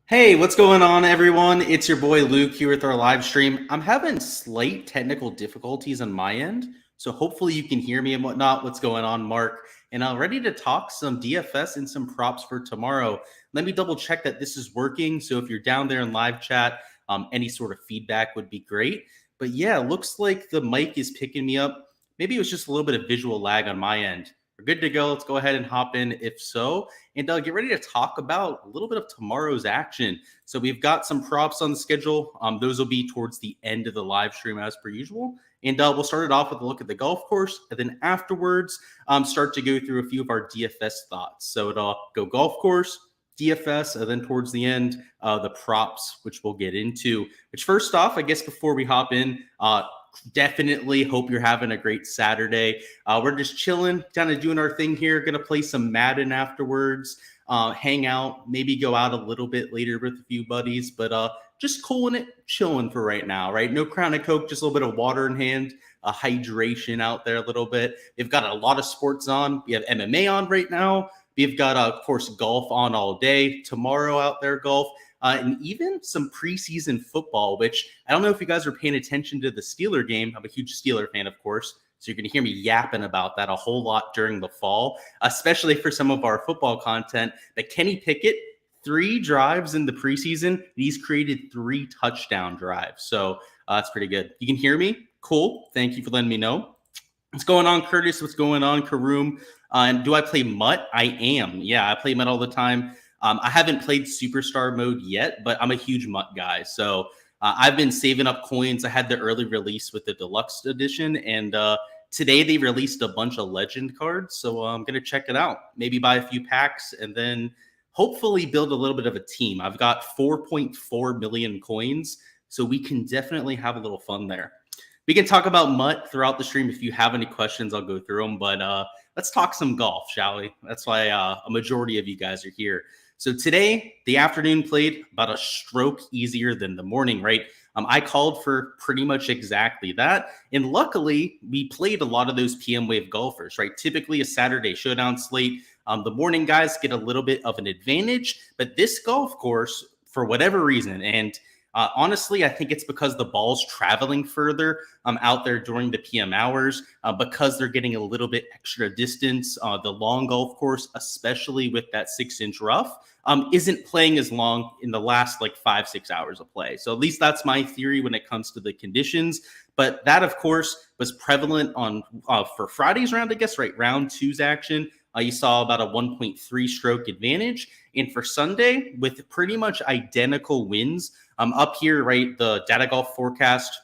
Hey, what's going on, everyone? It's your boy Luke here with our live stream. I'm having slight technical difficulties on my end, so hopefully you can hear me and whatnot. What's going on, Mark? And I'm ready to talk some DFS and some props for tomorrow. Let me double check that this is working. So if you're down there in live chat, any sort of feedback would be great. But yeah, looks like the mic is picking me up. Maybe it was just a little bit of visual lag on my end. We're good to go. Let's go ahead and hop in if so. And get ready to talk about a little bit of tomorrow's action. So we've got some props on the schedule. Those will be towards the end of the live stream as per usual. And we'll start it off with a look at the golf course. And then afterwards, start to go through a few of our DFS thoughts. So it'll go golf course, DFS, and then towards the end, the props, which we'll get into. Which first off, I guess before we hop in, definitely hope you're having a great Saturday. We're just chilling, kind of doing our thing here. Gonna play some Madden afterwards, hang out, maybe go out a little bit later with a few buddies, but just cooling it, chilling for right now, right? No Crown and Coke, just a little bit of water in hand, hydration out there a little bit. We've got a lot of sports on. We have MMA on right now. We've got, of course, golf on all day. Tomorrow out there, golf. And even some preseason football, which I don't know if you guys are paying attention to the Steeler game. I'm a huge Steeler fan, of course. So you're going to hear me yapping about that a whole lot during the fall, especially for some of our football content. But Kenny Pickett, 3 drives in the preseason. He's created 3 touchdown drives. So that's pretty good. You can hear me? Cool. Thank you for letting me know. What's going on, Curtis? What's going on, Karoom? And do I play Mutt? I am. Yeah, I play Mutt all the time. I haven't played Superstar mode yet, but I'm a huge Mutt guy. So I've been saving up coins. I had the early release with the deluxe edition, and today they released a bunch of legend cards. So I'm going to check it out. Maybe buy a few packs and then hopefully build a little bit of a team. I've got 4.4 million coins, so we can definitely have a little fun there. We can talk about Mutt throughout the stream. If you have any questions, I'll go through them. But let's talk some golf, shall we? That's why a majority of you guys are here. So today, the afternoon played about a stroke easier than the morning, right? I called for pretty much exactly that. And luckily, we played a lot of those PM wave golfers, right? Typically a Saturday showdown slate. The morning guys get a little bit of an advantage, but this golf course, for whatever reason, and honestly, I think it's because the ball's traveling further out there during the PM hours, because they're getting a little bit extra distance. The long golf course, especially with that 6-inch rough, isn't playing as long in the last like 5-6 hours of play. So at least that's my theory when it comes to the conditions. But that, of course, was prevalent on for Friday's round, I guess, right? Round 2's action. You saw about a 1.3 stroke advantage. And for Sunday, with pretty much identical winds, up here, right, the data golf forecast,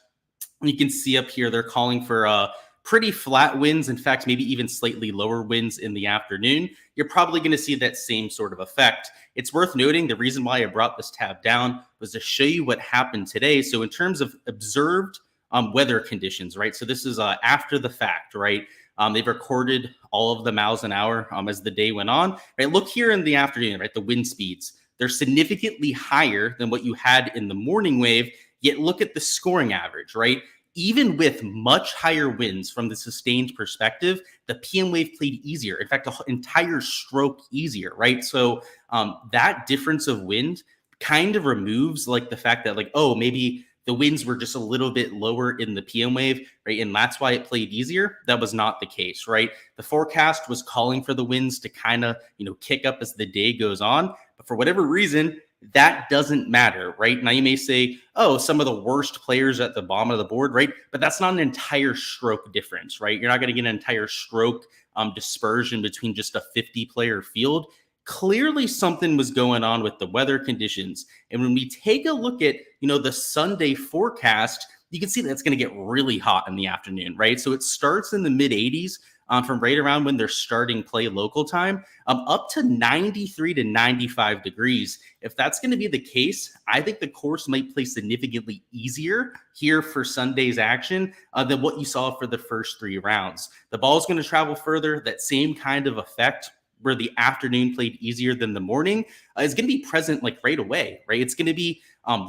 you can see up here, they're calling for pretty flat winds. In fact, maybe even slightly lower winds in the afternoon. You're probably going to see that same sort of effect. It's worth noting the reason why I brought this tab down was to show you what happened today. So in terms of observed weather conditions, right? So this is after the fact, right? They've recorded all of the miles an hour as the day went on. Right, look here in the afternoon, right? The wind speeds, they're significantly higher than what you had in the morning wave. Yet look at the scoring average, right? Even with much higher winds from the sustained perspective, the PM wave played easier. In fact, the entire stroke easier, right? So that difference of wind kind of removes like the fact that like, oh, maybe the winds were just a little bit lower in the PM wave, right? And that's why it played easier. That was not the case, right? The forecast was calling for the winds to kind of, kick up as the day goes on. But for whatever reason, that doesn't matter, right? Now you may say, oh, some of the worst players at the bottom of the board, right? But that's not an entire stroke difference, right? You're not going to get an entire stroke dispersion between just a 50-player field. Clearly something was going on with the weather conditions. And when we take a look at, the Sunday forecast, you can see that it's going to get really hot in the afternoon, right? So it starts in the mid 80s from right around when they're starting play local time, up to 93 to 95 degrees. If that's going to be the case, I think the course might play significantly easier here for Sunday's action than what you saw for the first 3 rounds. The ball is going to travel further. That same kind of effect where the afternoon played easier than the morning is going to be present like right away, right? It's going to be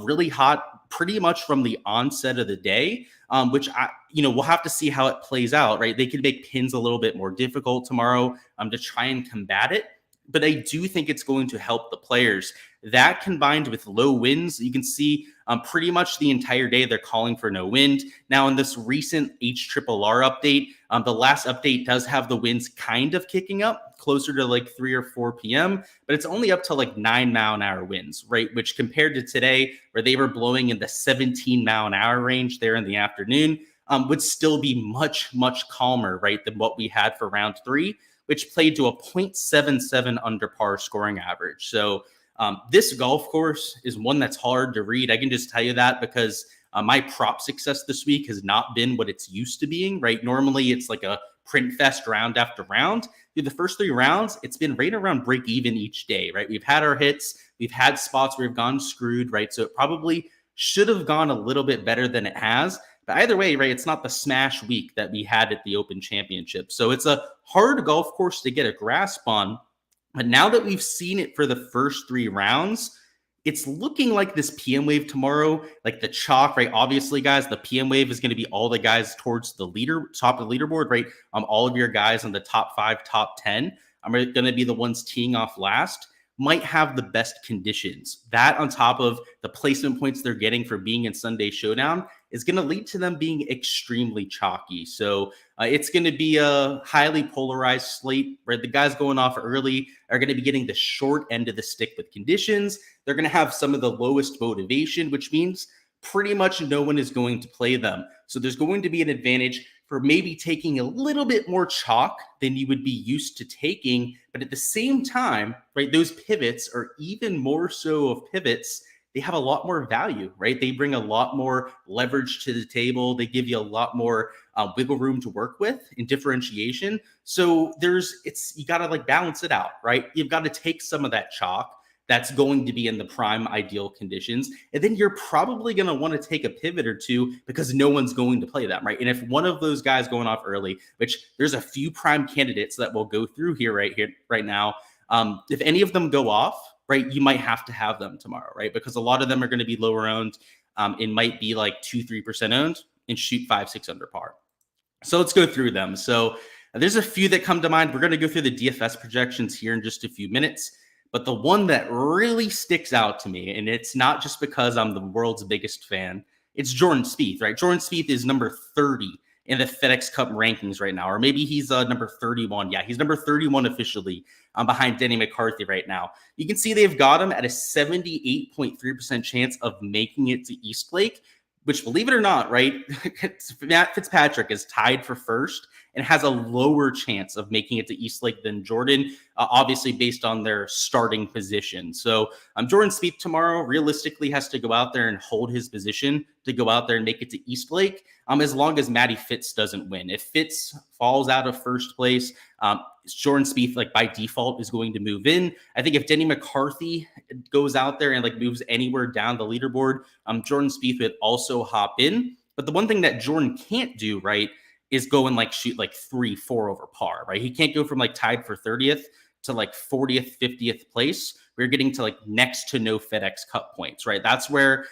really hot pretty much from the onset of the day, which we'll have to see how it plays out, right? They could make pins a little bit more difficult tomorrow to try and combat it. but I do think it's going to help the players. That combined with low winds, you can see pretty much the entire day they're calling for no wind. Now, in this recent HRRR update, the last update does have the winds kind of kicking up closer to like 3 or 4 p.m., but it's only up to like 9-mile-an-hour winds, right? Which compared to today, where they were blowing in the 17-mile-an-hour range there in the afternoon, would still be much, much calmer, right, than what we had for round 3, which played to a 0.77 under par scoring average. So this golf course is one that's hard to read. I can just tell you that because my prop success this week has not been what it's used to being, right? Normally it's like a print fest round after round. Through the first 3 rounds, it's been right around break even each day, right? We've had our hits, we've had spots where we've gone screwed, right? So it probably should have gone a little bit better than it has. But either way, right, it's not the smash week that we had at the Open Championship. So it's a hard golf course to get a grasp on. But now that we've seen it for the first 3 rounds, it's looking like this PM wave tomorrow, like the chalk, right? Obviously, guys, the PM wave is going to be all the guys towards the top of the leaderboard, right? All of your guys in the top 5, top 10 are going to be the ones teeing off last, might have the best conditions. That on top of the placement points they're getting for being in Sunday Showdown is going to lead to them being extremely chalky. So it's going to be a highly polarized slate where the guys going off early are going to be getting the short end of the stick with conditions. They're going to have some of the lowest motivation, which means pretty much no one is going to play them. So there's going to be an advantage for maybe taking a little bit more chalk than you would be used to taking. But at the same time, right, those pivots are even more so of pivots. They have a lot more value, right? They bring a lot more leverage to the table. They give you a lot more wiggle room to work with in differentiation. So you got to like balance it out, right? You've got to take some of that chalk that's going to be in the prime ideal conditions. And then you're probably going to want to take a pivot or two because no one's going to play them, right? And if one of those guys going off early, which there's a few prime candidates that we'll go through here, right now. If any of them go off, right, you might have to have them tomorrow, right? Because a lot of them are going to be lower owned. It might be like 2-3% owned and shoot 5-6 under par. So let's go through them. So there's a few that come to mind. We're going to go through the DFS projections here in just a few minutes. But the one that really sticks out to me, and it's not just because I'm the world's biggest fan, it's Jordan Spieth, right? Jordan Spieth is number 30 in the FedEx Cup rankings right now, or maybe he's number 31. Yeah, he's number 31 officially behind Denny McCarthy right now. You can see they've got him at a 78.3% chance of making it to Eastlake, which, believe it or not, right, Matt Fitzpatrick is tied for first and has a lower chance of making it to Eastlake than Jordan, obviously based on their starting position. So Jordan Spieth tomorrow realistically has to go out there and hold his position to go out there and make it to Eastlake, as long as Matty Fitz doesn't win. If Fitz falls out of first place, Jordan Spieth, like by default, is going to move in. I think if Denny McCarthy goes out there and like moves anywhere down the leaderboard, Jordan Spieth would also hop in. But the one thing that Jordan can't do, right, is go and like shoot like 3-4 over par, right? He can't go from like tied for 30th to like 40th, 50th place. We're getting to like next to no FedEx Cup points, right? That's where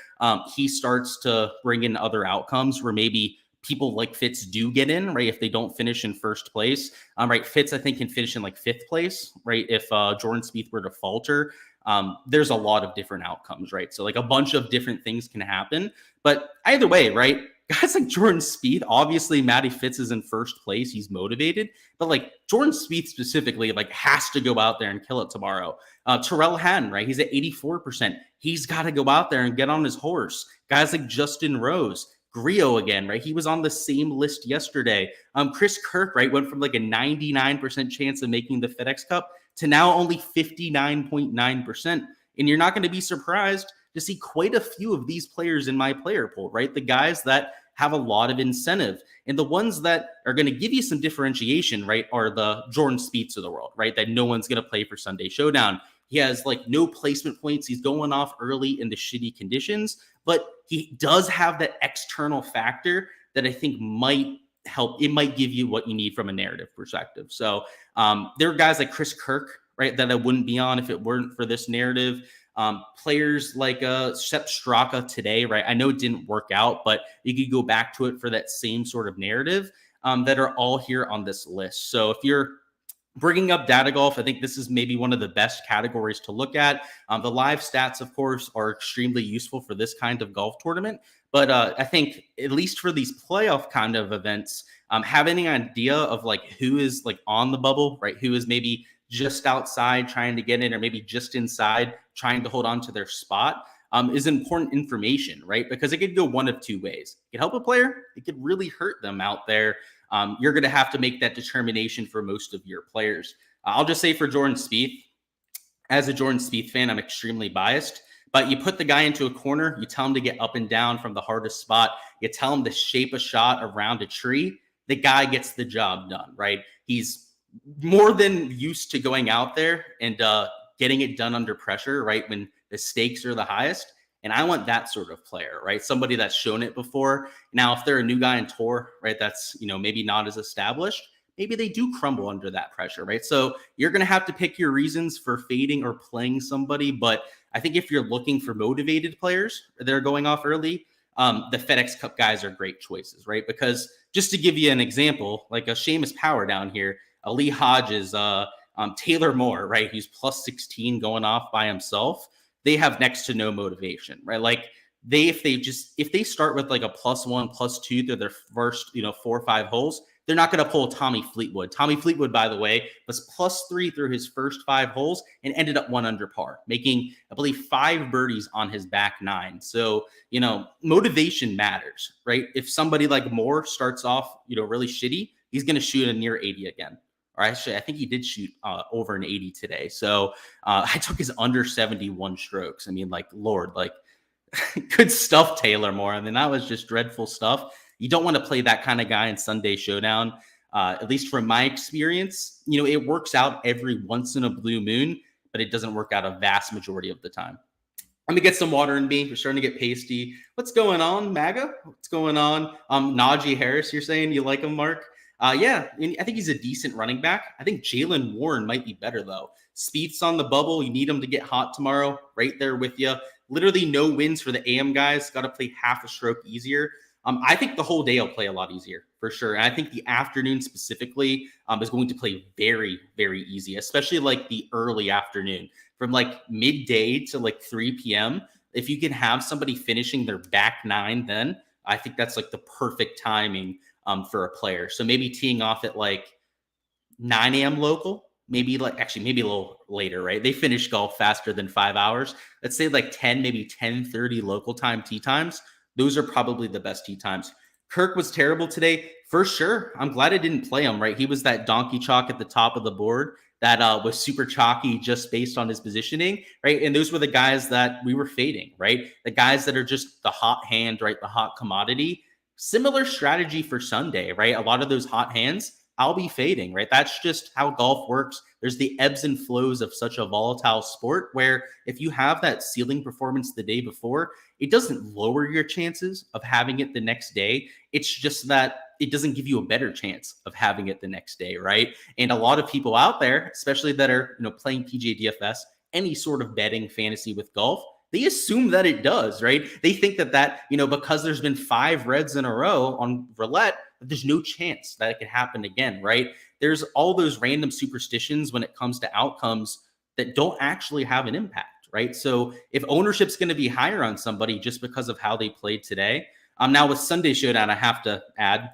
he starts to bring in other outcomes where maybe people like Fitz do get in, right? If they don't finish in first place, right? Fitz, I think, can finish in like 5th place, right? If Jordan Spieth were to falter, there's a lot of different outcomes, right? So like a bunch of different things can happen, but either way, right? Guys like Jordan Spieth, obviously Matty Fitz is in first place. He's motivated, but like Jordan Spieth specifically, like has to go out there and kill it tomorrow. Terrell Hatton, right? He's at 84%. He's got to go out there and get on his horse. Guys like Justin Rose, Griot again, right? He was on the same list yesterday. Chris Kirk, right? Went from like a 99% chance of making the FedEx Cup to now only 59.9%. And you're not going to be surprised to see quite a few of these players in my player pool, right? The guys that have a lot of incentive and the ones that are going to give you some differentiation, right, are the Jordan Spieths of the world, right? That no one's going to play for Sunday Showdown. He has like no placement points. He's going off early in the shitty conditions, but he does have that external factor that I think might help. It might give you what you need from a narrative perspective. So there are guys like Chris Kirk, right, that I wouldn't be on if it weren't for this narrative. Players like Sepp Straka today, right? I know it didn't work out, but you could go back to it for that same sort of narrative that are all here on this list. So if you're Bringing up data golf, I think this is maybe one of the best categories to look at. The live stats, of course, are extremely useful for this kind of golf tournament. But I think, at least for these playoff kind of events, having an idea of like who is like on the bubble, right? Who is maybe just outside trying to get in, or maybe just inside trying to hold on to their spot, is important information, right? Because it could go one of two ways. It could help a player, it could really hurt them out there. You're going to have to make that determination for most of your players. I'll just say for Jordan Spieth, as a Jordan Spieth fan, I'm extremely biased. But you put the guy into a corner, you tell him to get up and down from the hardest spot, you tell him to shape a shot around a tree, the guy gets the job done, right? He's more than used to going out there and getting it done under pressure, right? When the stakes are the highest. And I want that sort of player, right? Somebody that's shown it before. Now, if they're a new guy in tour, right, that's, maybe not as established, maybe they do crumble under that pressure, right? So you're going to have to pick your reasons for fading or playing somebody. But I think if you're looking for motivated players that are going off early, the FedEx Cup guys are great choices, right? Because just to give you an example, like a Seamus Power down here, a Lee Hodges, Taylor Moore, right? He's plus 16 going off by himself. They have next to no motivation, right? Like if they start with like a +1, +2 through their first, 4 or 5 holes, they're not going to pull Tommy Fleetwood. Tommy Fleetwood, by the way, was +3 through his first 5 holes and ended up 1 under par, making, I believe, 5 birdies on his back 9. So, motivation matters, right? If somebody like Moore starts off, really shitty, he's going to shoot a near 80 again. Or actually, I think he did shoot over an 80 today. So I took his under 71 strokes. I mean, like, Lord, like, good stuff, Taylor Moore. I mean, that was just dreadful stuff. You don't want to play that kind of guy in Sunday Showdown. At least from my experience, it works out every once in a blue moon, but it doesn't work out a vast majority of the time. Let me get some water in me. We're starting to get pasty. What's going on, MAGA? What's going on? Najee Harris, you're saying you like him, Mark? Yeah, I think he's a decent running back. I think Jaylen Warren might be better, though. Spieth's on the bubble. You need him to get hot tomorrow. Right there with you. Literally no wins for the AM guys. Got to play half a stroke easier. I think the whole day will play a lot easier, for sure. And I think the afternoon specifically is going to play very, very easy, especially like the early afternoon. From like midday to like 3 p.m., if you can have somebody finishing their back 9 then, I think that's like the perfect timing for a player. So maybe teeing off at like 9 a.m. local, maybe a little later, right? They finish golf faster than 5 hours. Let's say like 10, maybe 10:30 local time tee times. Those are probably the best tee times. Kirk was terrible today, for sure. I'm glad I didn't play him, right? He was that donkey chalk at the top of the board that was super chalky just based on his positioning, right? And those were the guys that we were fading, right? The guys that are just the hot hand, right? The hot commodity. Similar strategy for Sunday, right? A lot of those hot hands, I'll be fading, right? That's just how golf works. There's the ebbs and flows of such a volatile sport where if you have that ceiling performance the day before, it doesn't lower your chances of having it the next day. It's just that it doesn't give you a better chance of having it the next day, right? And a lot of people out there, especially that are, playing PGA DFS, any sort of betting fantasy with golf, they assume that it does, right? They think that, because there's been 5 reds in a row on roulette, that there's no chance that it could happen again, right? There's all those random superstitions when it comes to outcomes that don't actually have an impact, right? So if ownership's going to be higher on somebody just because of how they played today, now with Sunday Showdown, I have to add,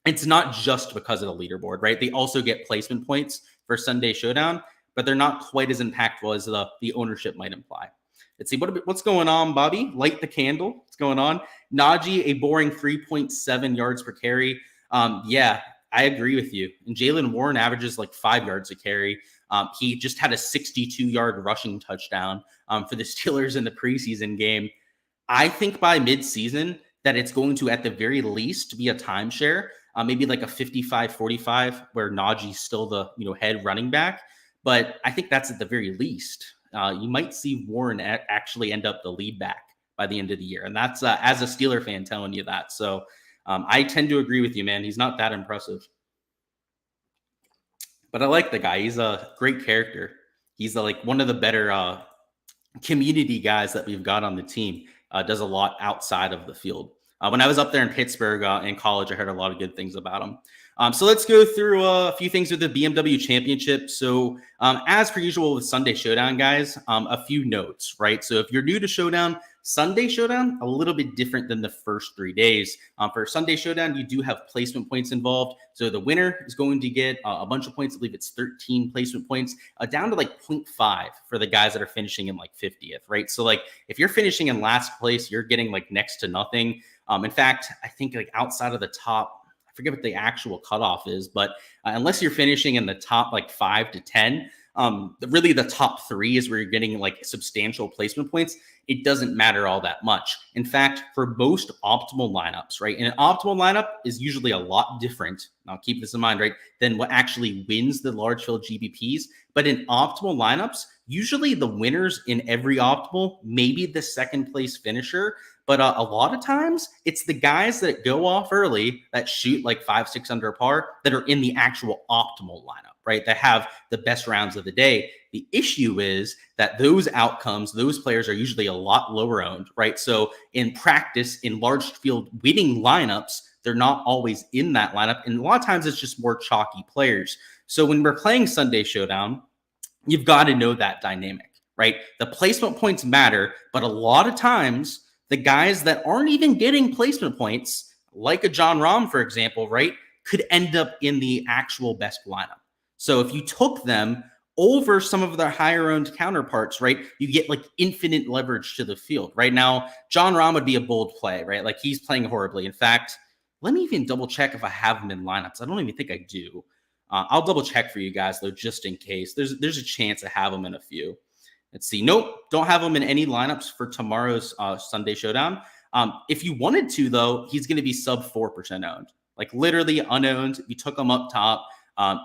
it's not just because of the leaderboard, right? They also get placement points for Sunday Showdown, but they're not quite as impactful as the ownership might imply. Let's see, what's going on, Bobby? Light the candle. What's going on? Najee, a boring 3.7 yards per carry. Yeah, I agree with you. And Jaylen Warren averages like 5 yards a carry. He just had a 62-yard rushing touchdown for the Steelers in the preseason game. I think by midseason that it's going to, at the very least, be a timeshare, maybe like a 55-45 where Najee's still the head running back. But I think that's at the very least. You might see Warren actually end up the lead back by the end of the year. And that's as a Steeler fan telling you that. So I tend to agree with you, man. He's not that impressive. But I like the guy. He's a great character. He's like one of the better community guys that we've got on the team. Does a lot outside of the field. When I was up there in Pittsburgh in college, I heard a lot of good things about him. So let's go through a few things with the BMW Championship. So as per usual with Sunday Showdown, guys, a few notes, right? So if you're new to Showdown, Sunday Showdown, a little bit different than the first 3 days. For Sunday Showdown, you do have placement points involved. So the winner is going to get a bunch of points. I believe it's 13 placement points, down to like 0.5 for the guys that are finishing in like 50th, right? So like if you're finishing in last place, you're getting like next to nothing. In fact, I think like outside of the top, I forget what the actual cutoff is, but unless you're finishing in the top like 5 to 10, really the top 3 is where you're getting like substantial placement points. It doesn't matter all that much. In fact, for most optimal lineups, right? And an optimal lineup is usually a lot different. I'll keep this in mind, right? Than what actually wins the large field GBPs. But in optimal lineups, usually the winners in every optimal, maybe the second place finisher. But a lot of times it's the guys that go off early that shoot like 5-6 under par that are in the actual optimal lineup, right? That have the best rounds of the day. The issue is that those outcomes, those players are usually a lot lower owned, right? So in practice, in large field winning lineups, they're not always in that lineup. And a lot of times it's just more chalky players. So when we're playing Sunday Showdown, you've got to know that dynamic, right? The placement points matter, but a lot of times the guys that aren't even getting placement points, like a Jon Rahm, for example, right, could end up in the actual best lineup. So if you took them over some of their higher owned counterparts, right, you get like infinite leverage to the field. Right now, Jon Rahm would be a bold play, right? Like he's playing horribly. In fact, let me even double check if I have him in lineups. I don't even think I do. I'll double check for you guys though, just in case. There's a chance I have him in a few. Let's see. Nope, don't have him in any lineups for tomorrow's Sunday Showdown. If you wanted to, though, he's going to be sub 4% owned, like literally unowned. If you took him up top,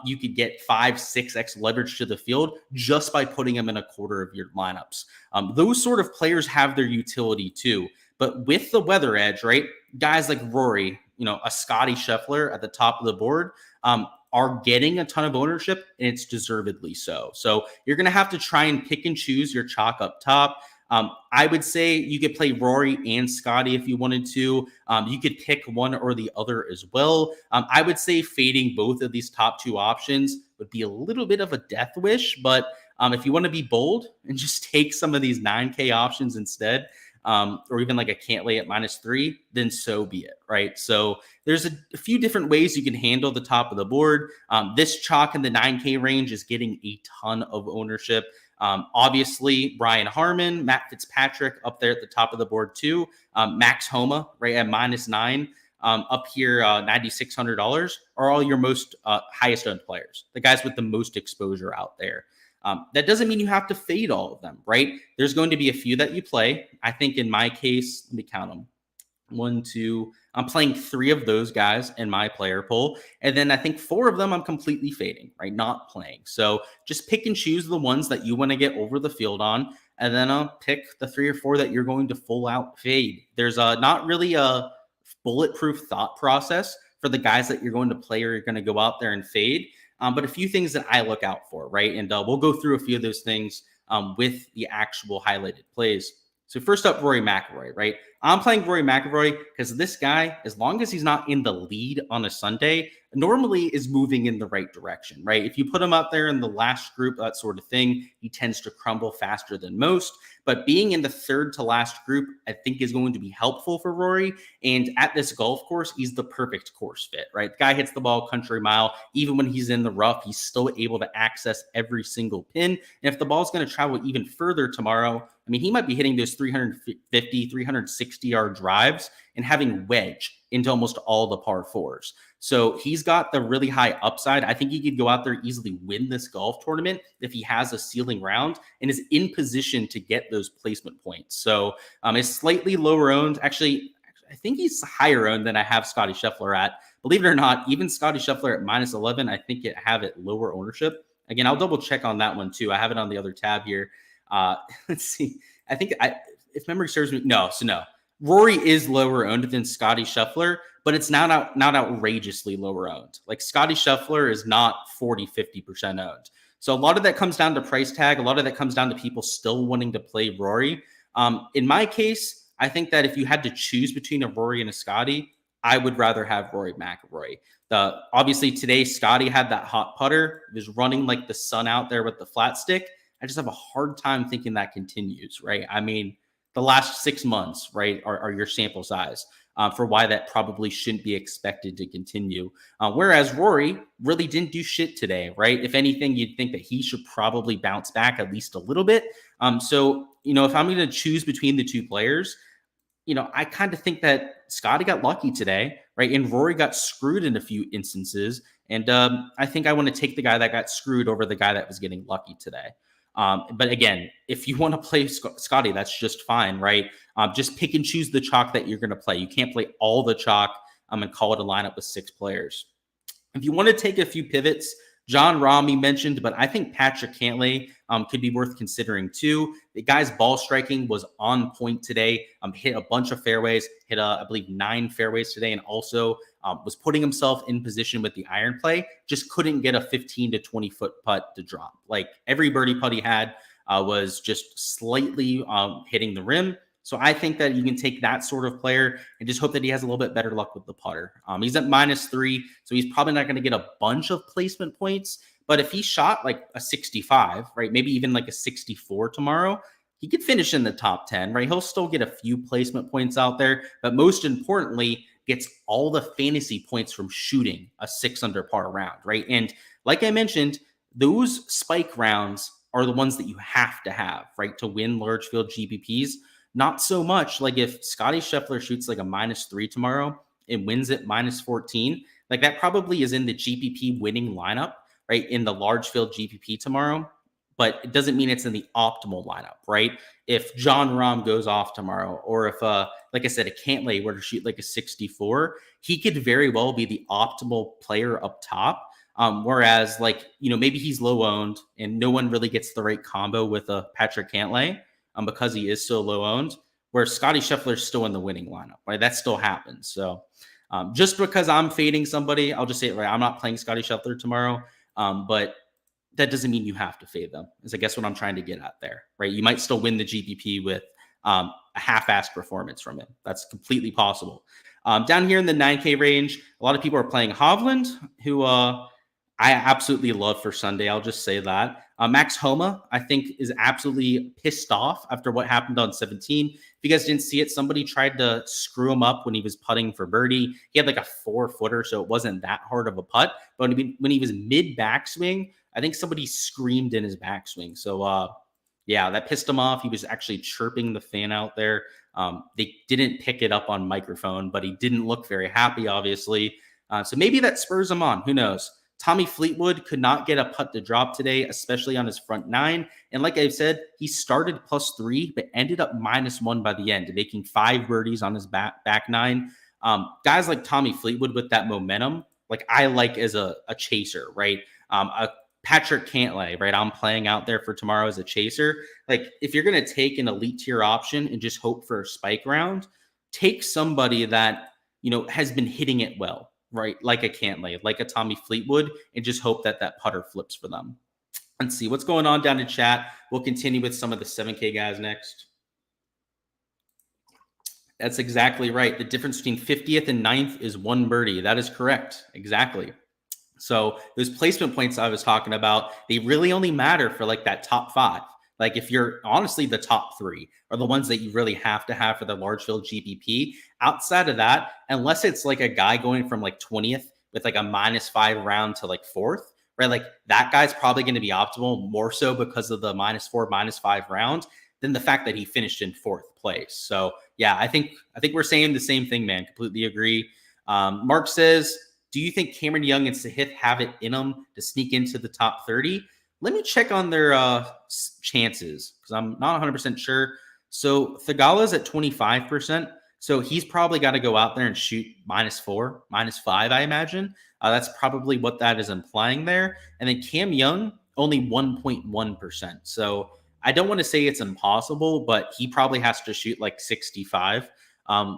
you could get 5-6x leverage to the field just by putting him in a quarter of your lineups. Those sort of players have their utility too. But with the weather edge, right, guys like Rory, a Scotty Scheffler at the top of the board, are getting a ton of ownership, and it's deservedly so. So you're going to have to try and pick and choose your chalk up top. I would say you could play Rory and Scotty if you wanted to. You could pick one or the other as well. I would say fading both of these top 2 options would be a little bit of a death wish, but if you want to be bold and just take some of these 9K options instead, or even like a can't lay at -3, then so be it, right? So there's a few different ways you can handle the top of the board. This chalk in the 9K range is getting a ton of ownership. Obviously, Brian Harman, Matt Fitzpatrick up there at the top of the board too. Max Homa right at -9. Up here, $9,600 are all your most highest owned players, the guys with the most exposure out there. That doesn't mean you have to fade all of them, right? There's going to be a few that you play. I think in my case, let me count them. 1, 2, I'm playing 3 of those guys in my player pool. And then I think 4 of them I'm completely fading, right? Not playing. So just pick and choose the ones that you want to get over the field on. And then pick the 3 or 4 that you're going to full out fade. There's not really a bulletproof thought process for the guys that you're going to play or you're going to go out there and fade. But a few things that I look out for, right? And we'll go through a few of those things with the actual highlighted plays. So first up, Rory McIlroy, right? I'm playing Rory McIlroy because this guy, as long as he's not in the lead on a Sunday, normally is moving in the right direction, right? If you put him out there in the last group, that sort of thing, he tends to crumble faster than most. But being in the third to last group, I think is going to be helpful for Rory. And at this golf course, he's the perfect course fit, right? The guy hits the ball country mile. Even when he's in the rough, he's still able to access every single pin. And if the ball's going to travel even further tomorrow, I mean, he might be hitting those 350, 360-yard drives and having wedge into almost all the par 4s. So he's got the really high upside. I think he could go out there easily win this golf tournament if he has a ceiling round and is in position to get those placement points. So it's slightly lower owned. Actually, I think he's higher owned than I have Scotty Scheffler at. Believe it or not, even Scotty Scheffler at -11, I think it have it lower ownership. Again, I'll double check on that one too. I have it on the other tab here. Let's see. I think if memory serves me, no. Rory is lower owned than Scotty Scheffler, but it's not outrageously lower owned. Like Scotty Scheffler is not 40, 50% owned. So a lot of that comes down to price tag. A lot of that comes down to people still wanting to play Rory. In my case, I think that if you had to choose between a Rory and a Scotty, I would rather have Rory McIlroy. Obviously today, Scotty had that hot putter. He was running like the sun out there with the flat stick. I just have a hard time thinking that continues, right? I mean, the last 6 months, right, are your sample size for why that probably shouldn't be expected to continue. Whereas Rory really didn't do shit today, right? If anything, you'd think that he should probably bounce back at least a little bit. So, if I'm going to choose between the two players, I kind of think that Scotty got lucky today, right? And Rory got screwed in a few instances. And I think I want to take the guy that got screwed over the guy that was getting lucky today. But again, if you want to play Scotty, that's just fine, right? Just pick and choose the chalk that you're going to play. You can't play all the chalk and call it a lineup with 6 players. If you want to take a few pivots, John Rahm mentioned, but I think Patrick Cantlay could be worth considering too. The guy's ball striking was on point today. Hit a bunch of fairways, hit I believe 9 fairways today, and also was putting himself in position with the iron play. Just couldn't get a 15 to 20 foot putt to drop. Like every birdie putt he had was just slightly hitting the rim. So I think that you can take that sort of player and just hope that he has a little bit better luck with the putter. He's at -3, so he's probably not going to get a bunch of placement points. But if he shot like a 65, right, maybe even like a 64 tomorrow, he could finish in the top 10, right? He'll still get a few placement points out there, but most importantly, gets all the fantasy points from shooting a 6 under par round, right? And like I mentioned, those spike rounds are the ones that you have to have, right, to win large field GPPs. Not so much like if Scotty Scheffler shoots like a -3 tomorrow and wins at -14, like that probably is in the GPP winning lineup, right? In the large field GPP tomorrow, but it doesn't mean it's in the optimal lineup, right? If John Rahm goes off tomorrow, or if, like I said, a Cantlay were to shoot like a 64, he could very well be the optimal player up top. Whereas like, maybe he's low owned and no one really gets the right combo with a Patrick Cantlay. Because he is so low owned, where Scotty Scheffler is still in the winning lineup, right? That still happens. So just because I'm fading somebody, I'll just say it right. I'm not playing Scotty Scheffler tomorrow, but that doesn't mean you have to fade them. Is I guess what I'm trying to get at there, right? You might still win the GPP with a half-assed performance from him. That's completely possible. Down here in the 9K range, a lot of people are playing Hovland, who I absolutely love for Sunday. I'll just say that. Max Homa, I think, is absolutely pissed off after what happened on 17. If you guys didn't see it, somebody tried to screw him up when he was putting for birdie. He had like a 4-footer, so it wasn't that hard of a putt. But when he was mid backswing, I think somebody screamed in his backswing. So, yeah, that pissed him off. He was actually chirping the fan out there. They didn't pick it up on microphone, but he didn't look very happy, obviously. So maybe that spurs him on. Who knows? Tommy Fleetwood could not get a putt to drop today, especially on his front 9. And like I've said, he started +3, but ended up -1 by the end, making 5 birdies on his back 9. Guys like Tommy Fleetwood with that momentum, like I like as a chaser, right? A Patrick Cantlay, right? I'm playing out there for tomorrow as a chaser. Like if you're going to take an elite tier option and just hope for a spike round, take somebody that, has been hitting it well. Right, like a Cantlay, like a Tommy Fleetwood, and just hope that that putter flips for them. Let's see what's going on down in chat. We'll continue with some of the 7K guys next. That's exactly right. The difference between 50th and 9th is 1 birdie. That is correct. Exactly. So those placement points I was talking about, they really only matter for like that top 5. Like if you're honestly the top 3 are the ones that you really have to have for the large field GPP. Outside of that, unless it's like a guy going from like 20th with like a -5 round to like 4th, right? Like that guy's probably going to be optimal more so because of the -4, -5 round than the fact that he finished in 4th place. So yeah, I think we're saying the same thing, man. Completely agree. Mark says, do you think Cameron Young and Sahith have it in them to sneak into the top 30? Let me check on their chances because I'm not 100% sure. So Thagala's at 25%. So he's probably got to go out there and shoot -4, -5, I imagine. That's probably what that is implying there. And then Cam Young, only 1.1%. So I don't want to say it's impossible, but he probably has to shoot like 65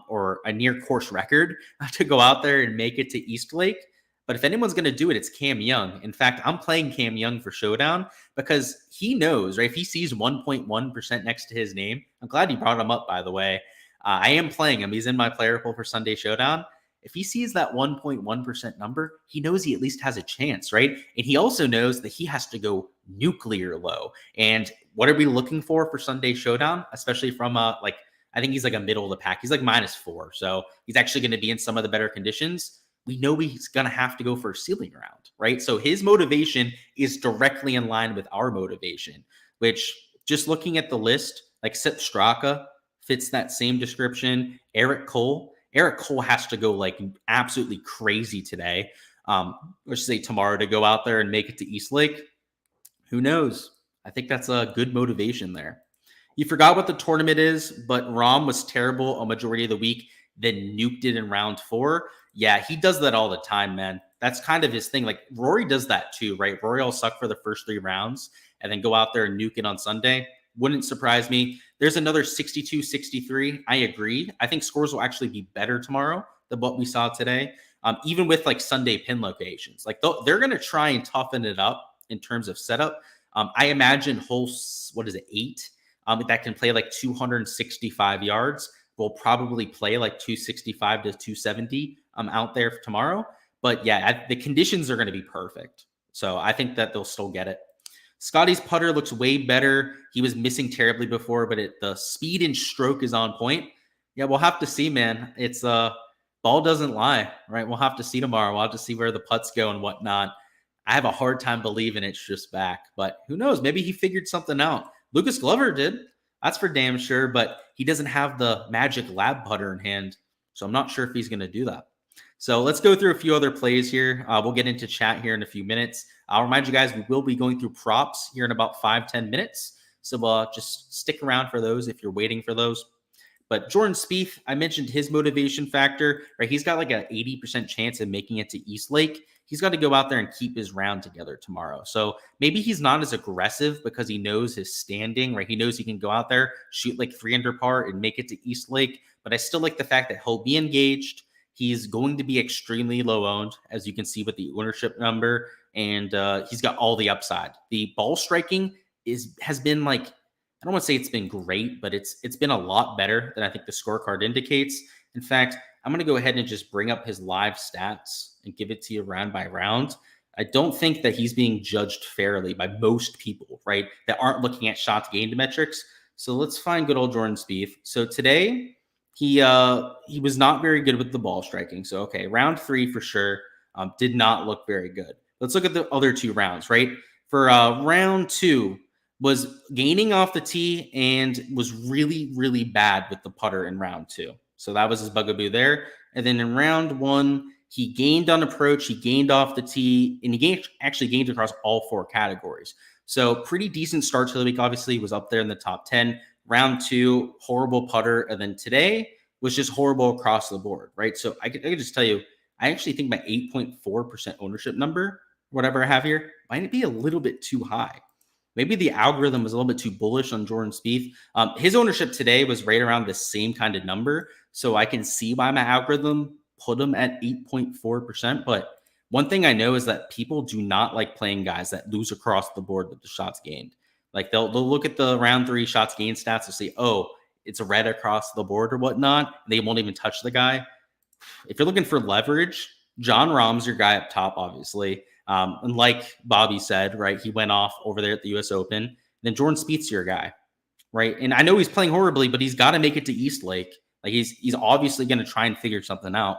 or a near course record to go out there and make it to Eastlake. But if anyone's going to do it, it's Cam Young. In fact, I'm playing Cam Young for Showdown because he knows, right? If he sees 1.1% next to his name, I'm glad you brought him up, by the way. I am playing him. He's in my player pool for Sunday Showdown. if he sees that 1.1% number, he knows he at least has a chance, right? And he also knows that he has to go nuclear low. And what are we looking for Sunday Showdown, especially from I think he's like a middle of the pack. He's like -4. So he's actually going to be in some of the better conditions. We know he's going to have to go for a ceiling round, right? So his motivation is directly in line with our motivation, which just looking at the list, like Sepp Straka fits that same description. Eric Cole has to go like absolutely crazy today. Let's say tomorrow to go out there and make it to East Lake. Who knows? I think that's a good motivation there. You forgot what the tournament is, but Rahm was terrible a majority of the week, then nuked it in round 4. Yeah, he does that all the time, man. That's kind of his thing. Like Rory does that too, right? Rory will suck for the first 3 rounds and then go out there and nuke it on Sunday. Wouldn't surprise me. There's another 62-63. I agree. I think scores will actually be better tomorrow than what we saw today, even with like Sunday pin locations. Like they're going to try and toughen it up in terms of setup. I imagine hole, 8, that can play like 265 yards will probably play like 265 to 270 out there for tomorrow. But yeah, the conditions are going to be perfect. So I think that they'll still get it. Scotty's putter looks way better. He was missing terribly before, but the speed and stroke is on point. Yeah, we'll have to see, man. It's ball doesn't lie, right? We'll have to see tomorrow. We'll have to see where the putts go and whatnot. I have a hard time believing it's just back, but who knows? Maybe he figured something out. Lucas Glover did. That's for damn sure, but he doesn't have the magic lab putter in hand, so I'm not sure if he's going to do that. So let's go through a few other plays here. We'll get into chat here in a few minutes. I'll remind you guys, we will be going through props here in about 5-10 minutes. So just stick around for those if you're waiting for those. But Jordan Spieth, I mentioned his motivation factor, right? He's got like an 80% chance of making it to East Lake. He's got to go out there and keep his round together tomorrow. So maybe he's not as aggressive because he knows his standing, right? He knows he can go out there, shoot like 3 under par and make it to East Lake. But I still like the fact that he'll be engaged. He's going to be extremely low owned, as you can see with the ownership number. And he's got all the upside. The ball striking has been like, I don't want to say it's been great, but it's been a lot better than I think the scorecard indicates. In fact, I'm going to go ahead and just bring up his live stats and give it to you round by round. I don't think that he's being judged fairly by most people, right, that aren't looking at shots gained metrics. So let's find good old Jordan Spieth. So today, he was not very good with the ball striking. So, okay, round 3 for sure did not look very good. Let's look at the other 2 rounds, right? For round 2, was gaining off the tee and was really, really bad with the putter in round 2. So that was his bugaboo there. And then in round 1, he gained on approach, he gained off the tee, and he actually gained across all 4 categories. So pretty decent start to the week. Obviously, he was up there in the top 10. Round 2, horrible putter. And then today was just horrible across the board, right? So I could just tell you, I actually think my 8.4% ownership number, whatever I have here, might be a little bit too high. Maybe the algorithm was a little bit too bullish on Jordan Spieth. His ownership today was right around the same kind of number. So I can see why my algorithm put him at 8.4%. But one thing I know is that people do not like playing guys that lose across the board with the shots gained. Like they'll look at the round 3 shots gained stats and say, oh, it's a red across the board or whatnot. They won't even touch the guy. If you're looking for leverage, Jon Rahm's your guy up top, obviously. And like Bobby said, right, he went off over there at the U.S. Open. Then Jordan Spieth's your guy, right? And I know he's playing horribly, but he's got to make it to East Lake. Like he's obviously going to try and figure something out.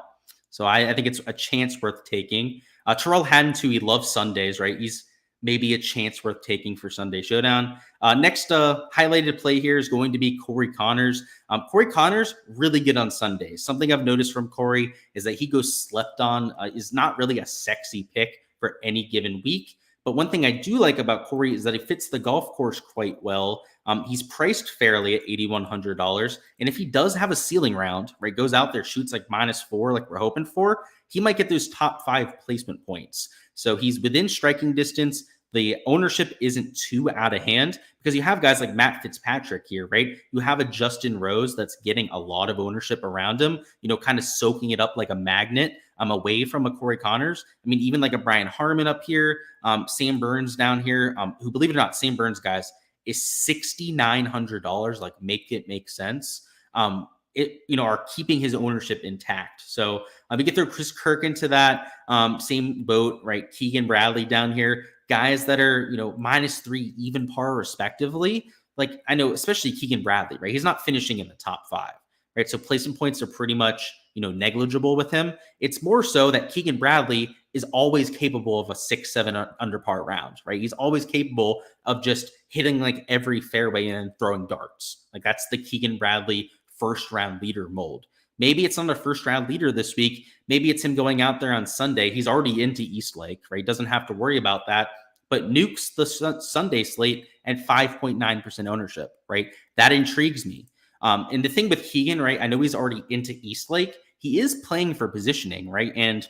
So I think it's a chance worth taking. Terrell Hatton too. He loves Sundays, right? He's maybe a chance worth taking for Sunday Showdown. Next highlighted play here is going to be Corey Connors. Corey Connors, really good on Sundays. Something I've noticed from Corey is that he goes slept on, is not really a sexy pick for any given week. But one thing I do like about Corey is that he fits the golf course quite well. He's priced fairly at $8,100. And if he does have a ceiling round, right, goes out there, shoots like -4, like we're hoping for, he might get those top 5 placement points. So he's within striking distance. The ownership isn't too out of hand because you have guys like Matt Fitzpatrick here, right? You have a Justin Rose that's getting a lot of ownership around him, kind of soaking it up like a magnet away from a Corey Connors. I mean, even like a Brian Harmon up here, Sam Burns down here, who, believe it or not, Sam Burns, guys, is $6,900. Like, make it make sense. are keeping his ownership intact. So we get throw Chris Kirk into that same boat, right? Keegan Bradley down here, guys that are, -3 even par respectively. Like I know, especially Keegan Bradley, right? He's not finishing in the top 5, right? So placement points are pretty much, negligible with him. It's more so that Keegan Bradley is always capable of a 6-7 under par round, right? He's always capable of just hitting like every fairway and throwing darts. Like that's the Keegan Bradley first round leader mold. Maybe it's not a first round leader this week. Maybe it's him going out there on Sunday. He's already into Eastlake, right? Doesn't have to worry about that. But nukes the Sunday slate at 5.9% ownership, right? That intrigues me. And the thing with Keegan, right? I know he's already into Eastlake. He is playing for positioning, right? And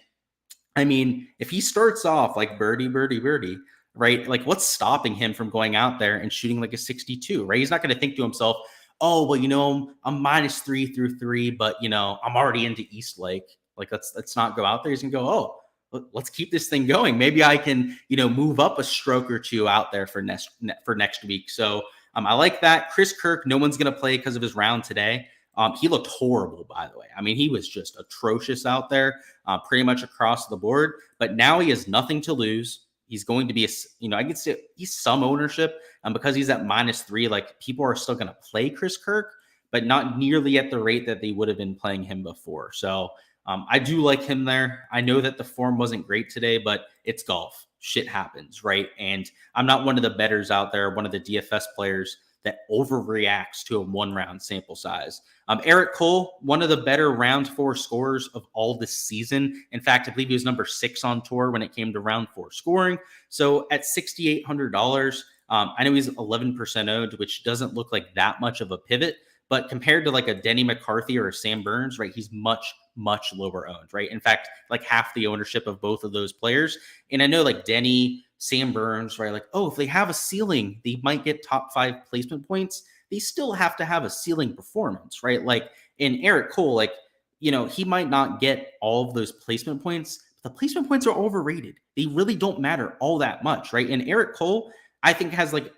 I mean, if he starts off like birdie, birdie, birdie, right? Like what's stopping him from going out there and shooting like a 62, right? He's not going to think to himself, oh, well, I'm -3 through 3, but I'm already into Eastlake. Like let's not go out there. He's gonna go, oh, let's keep this thing going. Maybe I can, move up a stroke or two out there for next week. So I like that. Chris Kirk, no one's gonna play because of his round today. He looked horrible, by the way. I mean, he was just atrocious out there, pretty much across the board. But now he has nothing to lose. He's going to be, I can say he's some ownership because he's at -3. Like people are still going to play Chris Kirk, but not nearly at the rate that they would have been playing him before. So I do like him there. I know that the form wasn't great today, but it's golf. Shit happens, right? And I'm not one of the bettors out there, one of the DFS players that overreacts to a 1-round sample size. Eric Cole, one of the better round 4 scorers of all this season. In fact, I believe he was number 6 on tour when it came to round 4 scoring. So at $6,800, I know he's 11% owned, which doesn't look like that much of a pivot. But compared to like a Denny McCarthy or a Sam Burns, right, he's much, much lower owned, right? In fact, like half the ownership of both of those players. And I know like Denny, Sam Burns, right? Like, oh, if they have a ceiling, they might get top 5 placement points. They still have to have a ceiling performance, right? Like in Eric Cole, like, he might not get all of those placement points. But the placement points are overrated. They really don't matter all that much, right? And Eric Cole, I think, has like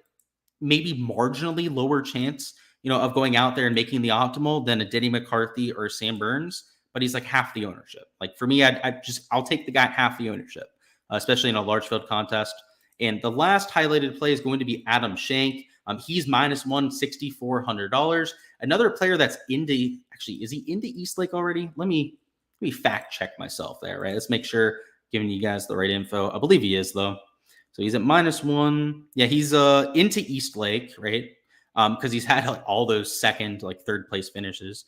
maybe marginally lower chance, of going out there and making the optimal than a Denny McCarthy or Sam Burns, but he's like half the ownership. Like for me, I'll take the guy half the ownership, especially in a large field contest. And the last highlighted play is going to be Adam Schenk. He's -1, $6,400. Another player that's is he into Eastlake already? Let me fact check myself there, right? Let's make sure giving you guys the right info. I believe he is though. So he's at -1. Yeah, he's into Eastlake, right? Because he's had like all those second, like third place finishes.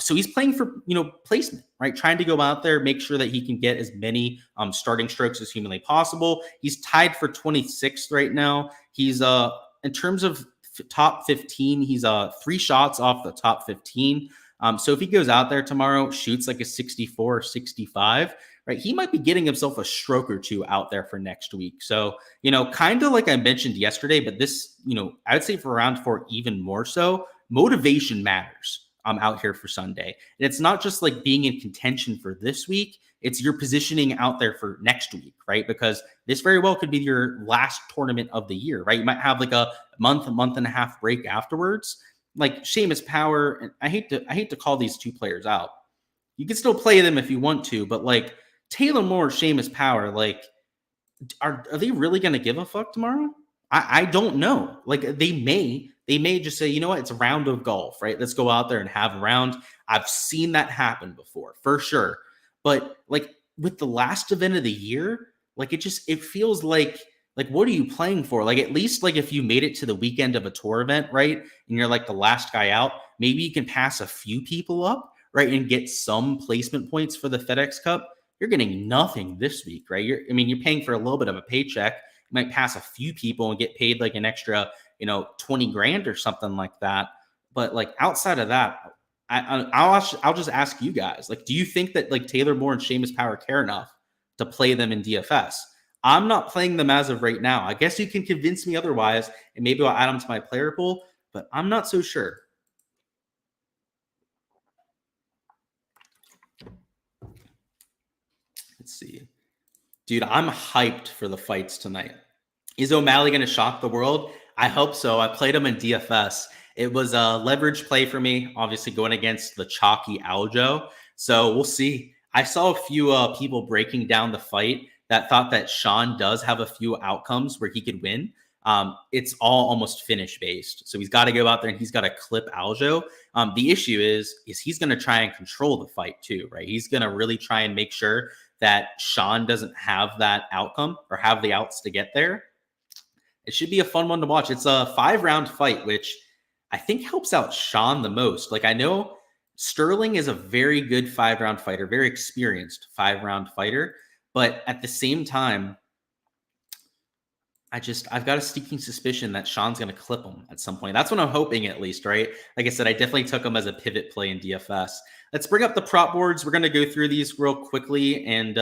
So he's playing for, placement, right? Trying to go out there, make sure that he can get as many starting strokes as humanly possible. He's tied for 26th right now. He's in terms of top 15, he's 3 shots off the top 15. So if he goes out there tomorrow, shoots like a 64 or 65, right, he might be getting himself a stroke or two out there for next week. So, kind of like I mentioned yesterday, but this, I would say for round 4, even more so, motivation matters out here for Sunday. And it's not just like being in contention for this week. It's your positioning out there for next week, right? Because this very well could be your last tournament of the year, right? You might have like a month and a half break afterwards. Like Seamus Power, and I hate to call these two players out. You can still play them if you want to, but like Taylor Moore, Seamus Power, like are they really going to give a fuck tomorrow? I don't know. Like they may just say, you know what, it's a round of golf, right? Let's go out there and have a round. I've seen that happen before, for sure. But like with the last event of the year, like it feels like what are you playing for? Like at least like if you made it to the weekend of a tour event, right? And you're like the last guy out, maybe you can pass a few people up, right? And get some placement points for the FedEx Cup. You're getting nothing this week, right? You're paying for a little bit of a paycheck. You might pass a few people and get paid like an extra, 20 grand or something like that. But like outside of that, I'll just ask you guys, like, do you think that like Taylor Moore and Seamus Power care enough to play them in DFS? I'm not playing them as of right now. I guess you can convince me otherwise, and maybe I'll add them to my player pool, but I'm not so sure. Let's see. Dude, I'm hyped for the fights tonight. Is O'Malley going to shock the world? I hope so. I played him in DFS. It was a leverage play for me, obviously going against the chalky Aljo. So we'll see. I saw a few people breaking down the fight that thought that Sean does have a few outcomes where he could win. It's all almost finish based. So he's got to go out there and he's got to clip Aljo. The issue is he's going to try and control the fight too, right? He's going to really try and make sure that Sean doesn't have that outcome or have the outs to get there. It should be a fun one to watch. It's a 5-round fight, which I think helps out Sean the most. Like, I know Sterling is a very good 5-round fighter, very experienced 5-round fighter, but at the same time, I've got a sneaking suspicion that Sean's going to clip him at some point. That's what I'm hoping, at least, right? Like I said, I definitely took him as a pivot play in DFS. Let's bring up the prop boards. We're going to go through these real quickly. And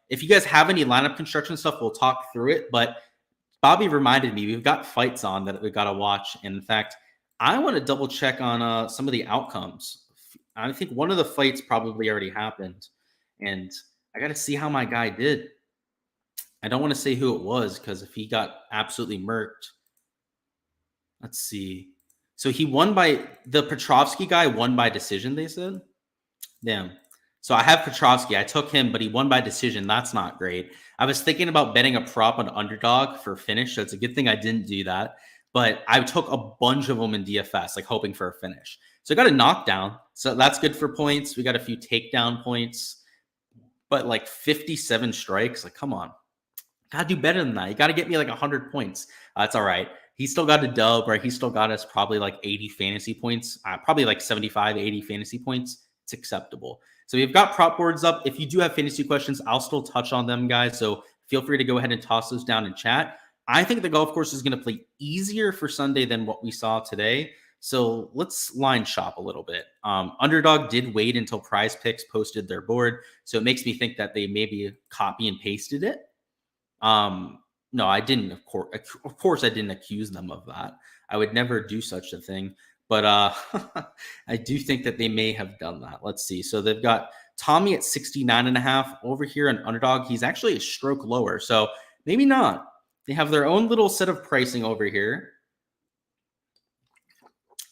if you guys have any lineup construction stuff, we'll talk through it. But Bobby reminded me, we've got fights on that we've got to watch. And in fact, I want to double check on some of the outcomes. I think one of the fights probably already happened. And I got to see how my guy did. I don't want to say who it was because if he got absolutely murked, let's see. So he won by the Petrovsky guy won by decision, they said. Damn. So I have Petrovsky. I took him, but he won by decision. That's not great. I was thinking about betting a prop on Underdog for finish. So it's a good thing I didn't do that. But I took a bunch of them in DFS, like hoping for a finish. So I got a knockdown. So that's good for points. We got a few takedown points. But like 57 strikes, like come on. Gotta do better than that. You gotta get me like 100 points. That's all right. He still got a dub, right? He still got us probably like 80 fantasy points, probably like 75, 80 fantasy points. It's acceptable. So we've got prop boards up. If you do have fantasy questions, I'll still touch on them, guys. So feel free to go ahead and toss those down in chat. I think the golf course is going to play easier for Sunday than what we saw today. So let's line shop a little bit. Underdog did wait until Prize Picks posted their board. So it makes me think that they maybe copy and pasted it. No, I didn't. Of course, I didn't accuse them of that. I would never do such a thing. But I do think that they may have done that. Let's see. So they've got Tommy at 69.5 over here on Underdog. He's actually a stroke lower. So maybe not. They have their own little set of pricing over here.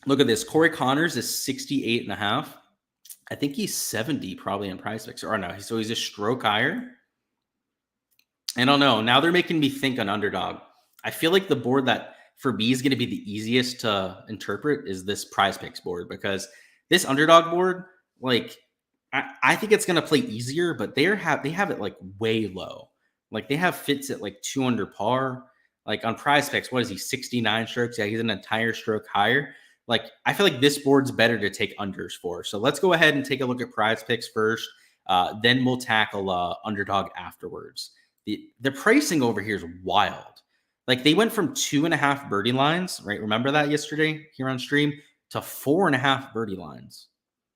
Look at this. Corey Connors is 68.5. I think he's 70 probably in Prize Picks. Or no, so he's a stroke higher. I don't know. Now they're making me think on Underdog. I feel like the board that for me is going to be the easiest to interpret is this Prize Picks board, because this Underdog board, like I think it's going to play easier, but they have it like way low. Like they have Fitz at like 2 under par. Like on Prize Picks, what is he, 69 strokes? Yeah, he's an entire stroke higher. Like I feel like this board's better to take unders for. So let's go ahead and take a look at Prize Picks first. Then we'll tackle Underdog afterwards. The pricing over here is wild. Like they went from 2.5 birdie lines, right? Remember that yesterday here on stream, to 4.5 birdie lines.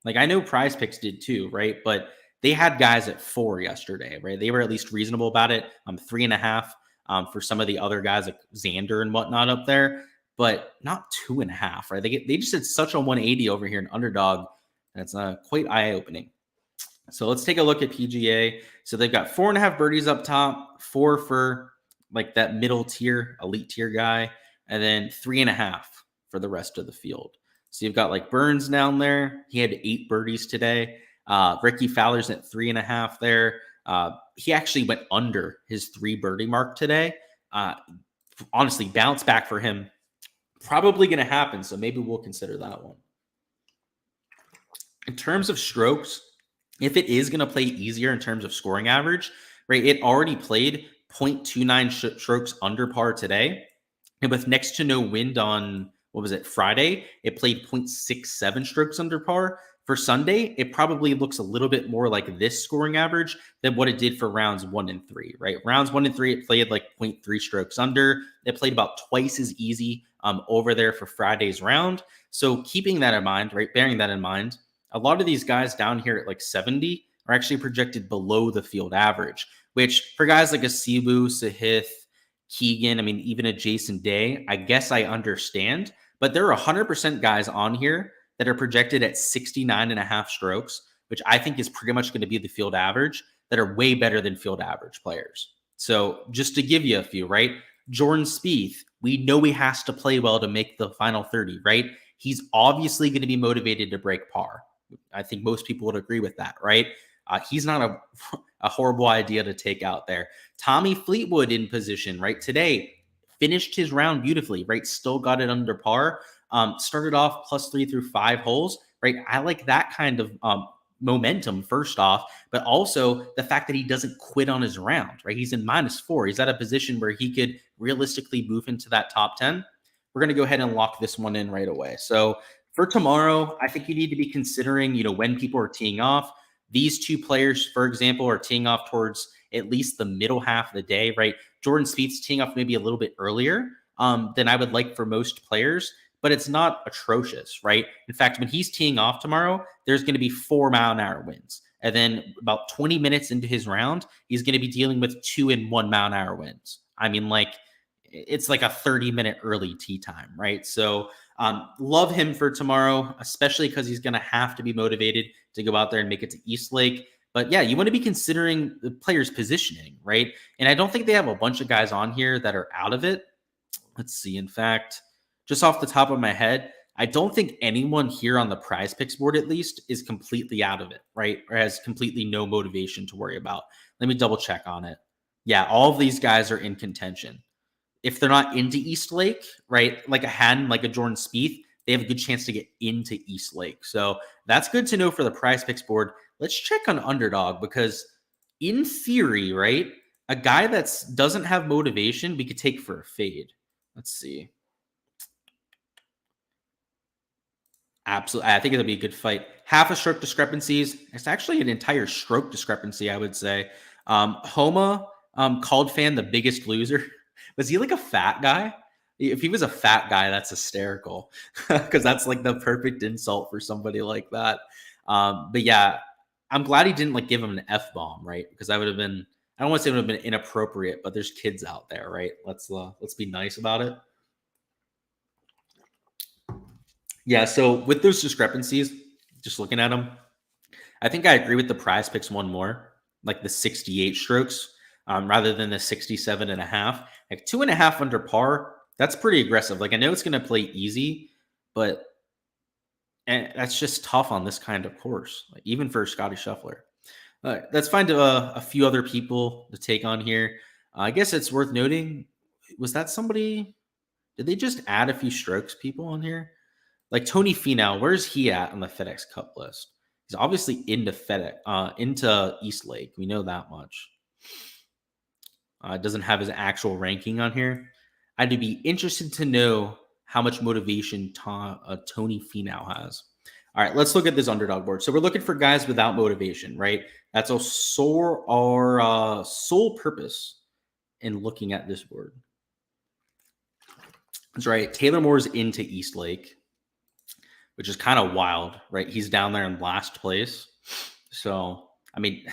Like I know Prize Picks did too, right? But they had guys at 4 yesterday, right? They were at least reasonable about it. 3.5 for some of the other guys like Xander and whatnot up there, but not 2.5, right? They just did such a 180 over here in Underdog. That's quite eye-opening. So let's take a look at PGA. So they've got 4.5 birdies up top, 4 for like that middle tier, elite tier guy, and then 3.5 for the rest of the field. So you've got like Burns down there. He had 8 birdies today. Ricky Fowler's at 3.5 there. He actually went under his 3 birdie mark today. Honestly, bounce back for him. Probably going to happen. So maybe we'll consider that one. In terms of strokes, if it is going to play easier in terms of scoring average, right? It already played 0.29 strokes under par today. And with next to no wind on, what was it, Friday, it played 0.67 strokes under par. For Sunday, it probably looks a little bit more like this scoring average than what it did for rounds 1 and 3, right? Rounds 1 and 3, it played like 0.3 strokes under. It played about twice as easy over there for Friday's round. So keeping that in mind, right, bearing that in mind, a lot of these guys down here at like 70 are actually projected below the field average, which for guys like a Sibu, Sahith, Keegan, I mean, even a Jason Day, I guess I understand. But there are 100% guys on here that are projected at 69.5 strokes, which I think is pretty much going to be the field average, that are way better than field average players. So just to give you a few, right? Jordan Spieth, we know he has to play well to make the final 30, right? He's obviously going to be motivated to break par. I think most people would agree with that, right? He's not a horrible idea to take out there. Tommy Fleetwood in position, right? Today, finished his round beautifully, right? Still got it under par. Started off +3 through 5 holes, right? I like that kind of momentum first off, but also the fact that he doesn't quit on his round, right? He's in -4. He's at a position where he could realistically move into that top 10. We're going to go ahead and lock this one in right away. So for tomorrow, I think you need to be considering, when people are teeing off. These two players, for example, are teeing off towards at least the middle half of the day, right? Jordan Spieth's teeing off maybe a little bit earlier than I would like for most players, but it's not atrocious, right? In fact, when he's teeing off tomorrow, there's going to be 4-mile-an-hour winds. And then about 20 minutes into his round, he's going to be dealing with 2 and 1-mile-an-hour winds. I mean, it's like a 30-minute early tee time, right? So love him for tomorrow, especially because he's going to have to be motivated to go out there and make it to East Lake. But yeah, you want to be considering the player's positioning, right? And I don't think they have a bunch of guys on here that are out of it. Let's see. In fact, just off the top of my head, I don't think anyone here on the prize picks board, at least, is completely out of it, right? Or has completely no motivation to worry about. Let me double check on it. Yeah, all of these guys are in contention. If they're not into East Lake, right, like a Haddon, like a Jordan Spieth, they have a good chance to get into East Lake. So that's good to know for the prize picks board. Let's check on Underdog because in theory, right, a guy that doesn't have motivation, we could take for a fade. Let's see. Absolutely. I think it'll be a good fight. Half a stroke discrepancies. It's actually an entire stroke discrepancy, I would say. Homa called Fan the biggest loser. Was he like a fat guy? If he was a fat guy, that's hysterical because that's like the perfect insult for somebody like that. But yeah, I'm glad he didn't give him an F-bomb, right? Because that would have been, I don't want to say it would have been inappropriate, but there's kids out there, right? Let's be nice about it. Yeah, so with those discrepancies, just looking at them, I think I agree with the prize picks one more, like the 68 strokes rather than the 67.5. 2.5 under par, that's pretty aggressive. I know it's going to play easy, but that's just tough on this kind of course, even for Scotty Scheffler. Let's find a few other people to take on here. I guess it's worth noting, was that somebody, did they just add a few strokes people on here? Like Tony Finau, where's he at on the FedEx Cup list? He's obviously into East Lake. We know that much. Doesn't have his actual ranking on here. I'd be interested to know how much motivation Tony Finau has. All right, let's look at this Underdog board. So we're looking for guys without motivation, right? That's our sole purpose in looking at this board. That's right. Taylor Moore's into East Lake, which is kind of wild, right? He's down there in last place. So, I mean,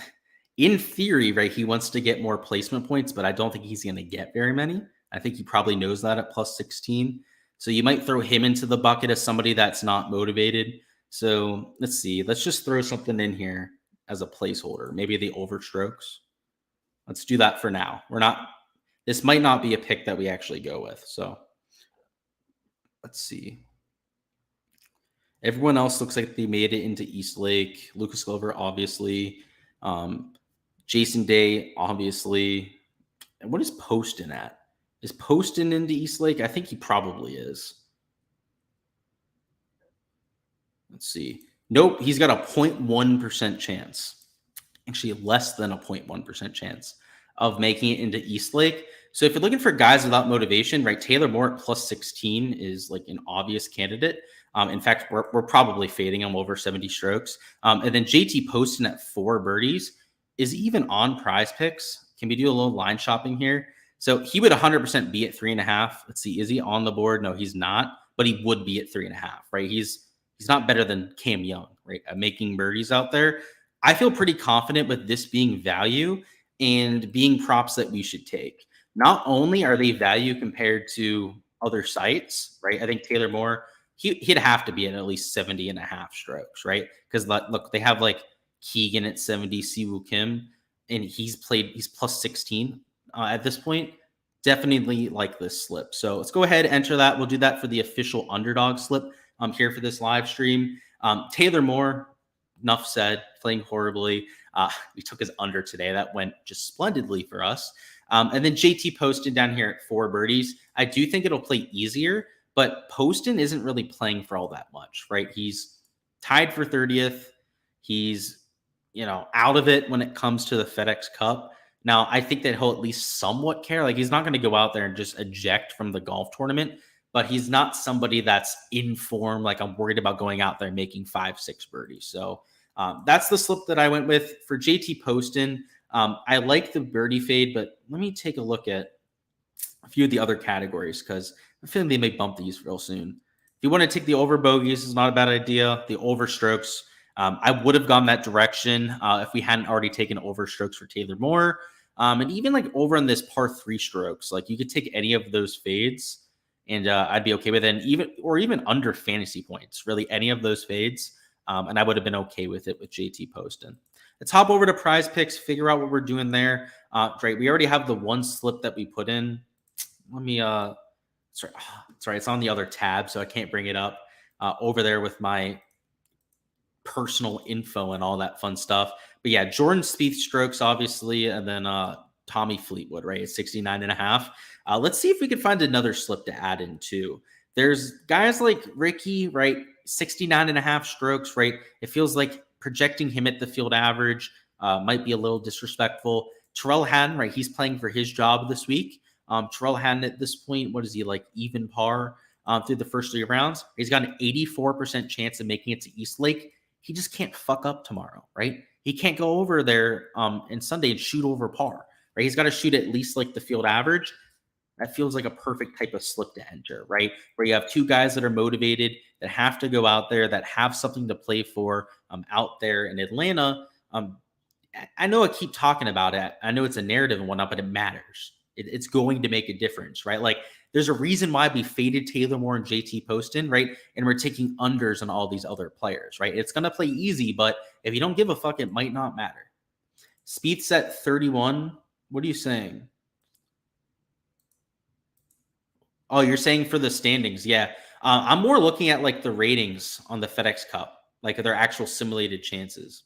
in theory, right, he wants to get more placement points, but I don't think he's going to get very many. I think he probably knows that at +16. So you might throw him into the bucket as somebody that's not motivated. So let's see. Let's just throw something in here as a placeholder. Maybe the overstrokes. Let's do that for now. This might not be a pick that we actually go with. So let's see. Everyone else looks like they made it into East Lake. Lucas Glover, obviously. Jason Day, obviously. And what is Poston at? Is Poston into East Lake? I think he probably is. Let's see. Nope, he's got a 0.1% chance. Actually, less than a 0.1% chance of making it into East Lake. So if you're looking for guys without motivation, right, Taylor Moore at +16 is an obvious candidate. In fact, we're probably fading him over 70 strokes. And then JT Poston at 4 birdies is even on prize picks. Can we do a little line shopping here? So he would 100% be at 3.5. Let's see. Is he on the board? No, he's not. But he would be at 3.5, right? He's not better than Cam Young, right? At making birdies out there. I feel pretty confident with this being value and being props that we should take. Not only are they value compared to other sites, right? I think Taylor Moore, he'd have to be at least 70.5 strokes, right? Because look, they have Keegan at 70, Siwoo Kim, and he's +16 at this point. Definitely like this slip. So let's go ahead and enter that. We'll do that for the official Underdog slip. here for this live stream. Taylor Moore, enough said, playing horribly. We took his under today. That went just splendidly for us. And then JT Poston down here at 4 birdies. I do think it'll play easier, but Poston isn't really playing for all that much, right? He's tied for 30th. He's, out of it when it comes to the FedEx Cup. Now, I think that he'll at least somewhat care. Like, he's not going to go out there and just eject from the golf tournament, but he's not somebody that's in form. Like, I'm worried about going out there and making 5-6 birdies. So that's the slip that I went with. For JT Poston, I like the birdie fade, but let me take a look at a few of the other categories because I feel like they may bump these real soon. If you want to take the over bogeys, it's not a bad idea. The over strokes, I would have gone that direction if we hadn't already taken over strokes for Taylor Moore. And even like over on this par 3 strokes, like you could take any of those fades and I'd be okay with it. And even under fantasy points, really any of those fades. And I would have been okay with it with JT Poston. Let's hop over to Prize Picks, figure out what we're doing there. Right, we already have the one slip that we put in. Let me, sorry, it's on the other tab, so I can't bring it up over there with my personal info and all that fun stuff. But yeah, Jordan Spieth strokes, obviously, and then Tommy Fleetwood, right, at 69.5. Let's see if we can find another slip to add in too. There's guys like Ricky, right, 69.5 strokes, right? It feels like projecting him at the field average might be a little disrespectful. Terrell Hatton, right, he's playing for his job this week. Terrell Hatton at this point, what is he, like even par through the first 3 rounds? He's got an 84% chance of making it to East Lake. He just can't fuck up tomorrow, right? He can't go over there in Sunday and shoot over par, right? He's got to shoot at least like the field average. That feels like a perfect type of slip to enter, right? Where you have 2 guys that are motivated, that have to go out there, that have something to play for out there in Atlanta. I know I keep talking about it. I know it's a narrative and whatnot, but it matters. It's going to make a difference, right? Like, there's a reason why we faded Taylor Moore and JT Poston, right? And we're taking unders on all these other players, right? It's going to play easy, but if you don't give a fuck, it might not matter. Spieth's at 31. What are you saying? Oh, you're saying for the standings. Yeah. I'm more looking at like the ratings on the FedEx Cup, like their actual simulated chances.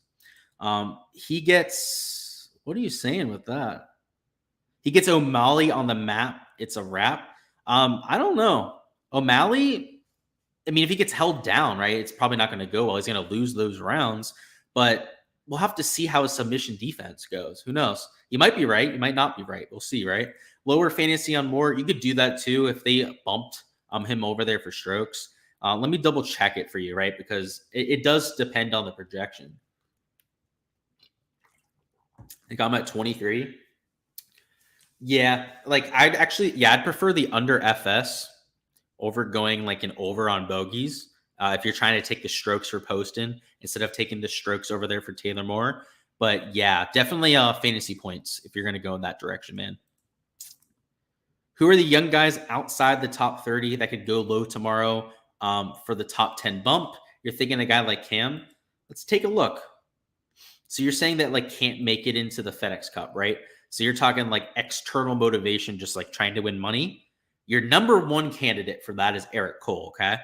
He gets, what are you saying with that? He gets O'Malley on the map. It's a wrap. I don't know. O'Malley, I mean, if he gets held down, right, it's probably not going to go well. He's going to lose those rounds, but we'll have to see how his submission defense goes. Who knows? You might be right. You might not be right. We'll see, right? Lower fantasy on Moore. You could do that too if they bumped him over there for strokes. Let me double check it for you, right? Because it does depend on the projection. I think I'm at 23. Yeah, like I'd prefer the under FS over going like an over on bogeys. If you're trying to take the strokes for Poston instead of taking the strokes over there for Taylor Moore. But yeah, definitely fantasy points if you're going to go in that direction, man. Who are the young guys outside the top 30 that could go low tomorrow for the top 10 bump? You're thinking a guy like Cam? Let's take a look. So you're saying that like can't make it into the FedEx Cup, right? So you're talking like external motivation, just like trying to win money. Your number one candidate for that is Eric Cole, okay?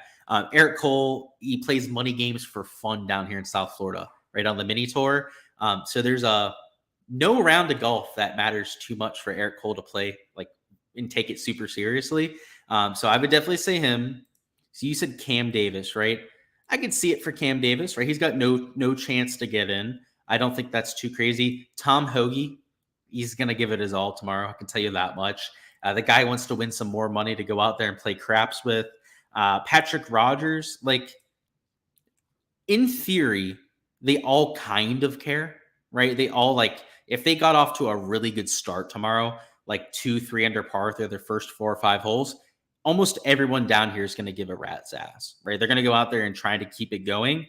Eric Cole, he plays money games for fun down here in South Florida, right on the mini tour. So there's no round of golf that matters too much for Eric Cole to play like and take it super seriously. So I would definitely say him. So you said Cam Davis, right? I could see it for Cam Davis, right? He's got no chance to get in. I don't think that's too crazy. Tom Hoagie, he's going to give it his all tomorrow. I can tell you that much. The guy wants to win some more money to go out there and play craps with. Patrick Rogers, like, in theory, they all kind of care, right? They all, like, if they got off to a really good start tomorrow, like 2-3 under par through their first 4 or 5 holes, almost everyone down here is going to give a rat's ass, right? They're going to go out there and try to keep it going.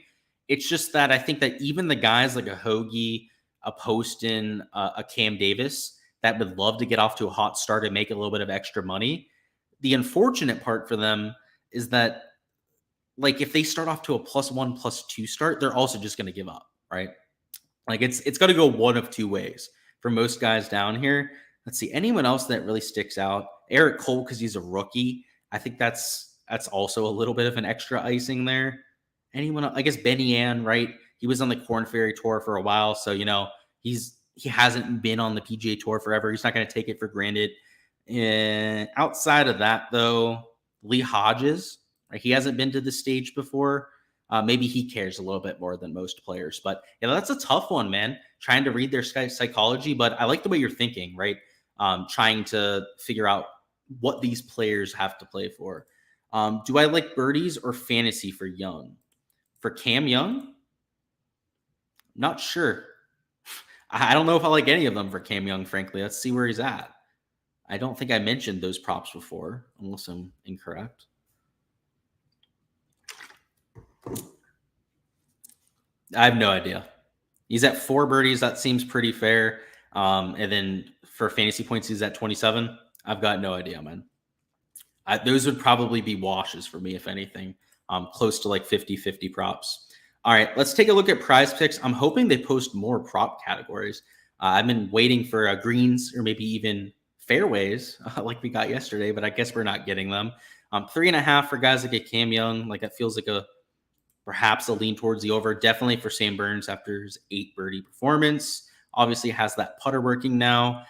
It's just that I think that even the guys like a Hoagie, a Poston, a Cam Davis that would love to get off to a hot start and make a little bit of extra money, the unfortunate part for them is that, like, if they start off to a +1, +2 start, they're also just going to give up, right? Like, it's got to go one of 2 ways for most guys down here. Let's see, anyone else that really sticks out? Eric Cole, because he's a rookie. I think that's That's also a little bit of an extra icing there. Anyone, I guess Benny Ann, right? He was on the Corn Ferry Tour for a while, so he hasn't been on the PGA Tour forever. He's not going to take it for granted. And outside of that, though, Lee Hodges, right? He hasn't been to the stage before. Maybe he cares a little bit more than most players, but that's a tough one, man. Trying to read their psychology, but I like the way you're thinking, right? Trying to figure out what these players have to play for. Do I like birdies or fantasy for Young? For Cam Young, not sure. I don't know if I like any of them for Cam Young, frankly. Let's see where he's at. I don't think I mentioned those props before, unless I'm incorrect. I have no idea. He's at 4 birdies. That seems pretty fair. And then for fantasy points, he's at 27. I've got no idea, man. Those would probably be washes for me, if anything. Close to like 50-50 props. All right, let's take a look at Prize Picks. I'm hoping they post more prop categories. I've been waiting for greens or maybe even fairways like we got yesterday, but I guess we're not getting them. 3.5 for guys like Cam Young. Like that feels like perhaps a lean towards the over. Definitely for Sam Burns after his 8 birdie performance. Obviously has that putter working now.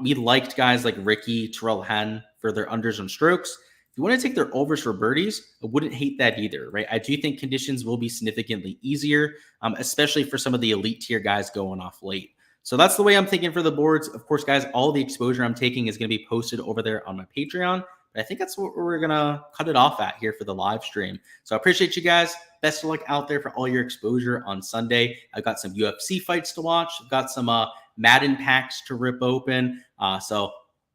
We liked guys like Ricky, Terrell Hatton for their unders and strokes. If you want to take their overs for birdies, I wouldn't hate that either, right? I do think conditions will be significantly easier, especially for some of the elite tier guys going off late. So that's the way I'm thinking for the boards. Of course, guys, all the exposure I'm taking is going to be posted over there on my Patreon. But I think that's what we're going to cut it off at here for the live stream. So I appreciate you guys. Best of luck out there for all your exposure on Sunday. I've got some UFC fights to watch. I've got some Madden packs to rip open. So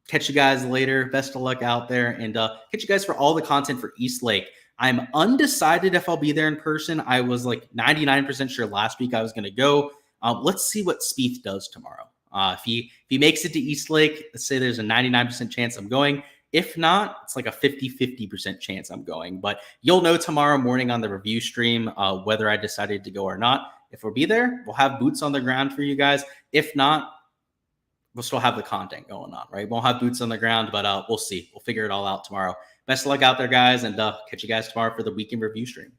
catch you guys later. Best of luck out there. And catch you guys for all the content for East Lake. I'm undecided if I'll be there in person. I was like 99% sure last week I was going to go. Let's see what Spieth does tomorrow. If he makes it to East Lake, let's say there's a 99% chance I'm going. If not, it's like a 50% chance I'm going. But you'll know tomorrow morning on the review stream whether I decided to go or not. If we'll be there, we'll have boots on the ground for you guys. If not, we'll still have the content going on, right? Won't have boots on the ground, but we'll see. We'll figure it all out tomorrow. Best of luck out there, guys, and catch you guys tomorrow for the weekend review stream.